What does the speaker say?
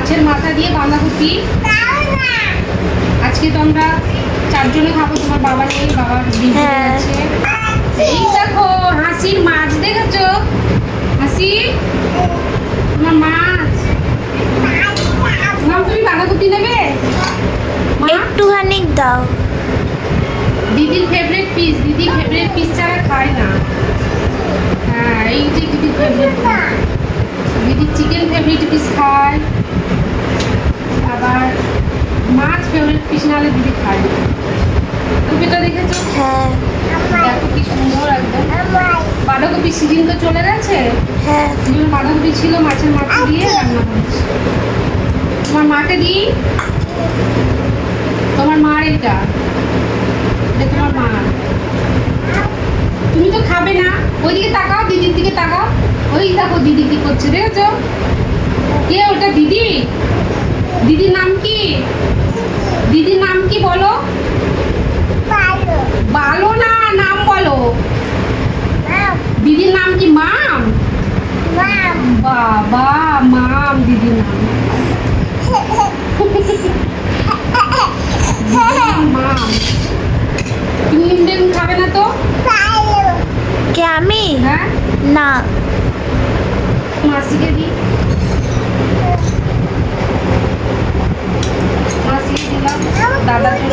মাছের মাথা দিয়ে বাঁধাকপি। আজকে তো আমরা 4 জনে খাবো, তোমার বাবা নেই, বাবার ডিউটি আছে। এই দেখো হাসির মাছ, দেখেছো হাসি? তোমার মাছ। মাম তুমি বাঁধাকপি নেবে? একটুখানি দাও। দিদির ফেভারিট পিস, দিদি ফেভারিট পিস ছাড়া খায় না। হ্যাঁ এই যে দিদির ফেভারিট, দিদি চিকেন ফেভারিট পিস খায়, আবার মাছ ফেভারিট পিস নাহলে দিদি খায় না। কপিটা দেখেছো? হ্যাঁ দেখো কি সুন্দর একদম। বাঁধাকপি সিজন তো চলে গেছে, হ্যাঁ। বাঁধাকপি ছিল, মাছের মাথা দিয়ে রান্না করেছি। তোমার মাকে দিই, তোমার মার এটা তোমার মা। তুমি তো খাবে না, ওইদিকে তাকাও, দিদির দিকে তাকাও। ওই দেখো দিদি কি করছে, দেখেছো? কে ওটা? দিদি। দিদির নাম কি? দিদির নাম কি বলো? বালো না, নাম বলো। দিদির নাম কি? মাম। বাবা মাম দিদির নাম। মাম। তুমি ইন্ডিয়ান খাবে না তো? কে আমি? হ্যাঁ না। মাসিকে দিই, মাসিকে দিলাম, দাদার জন্য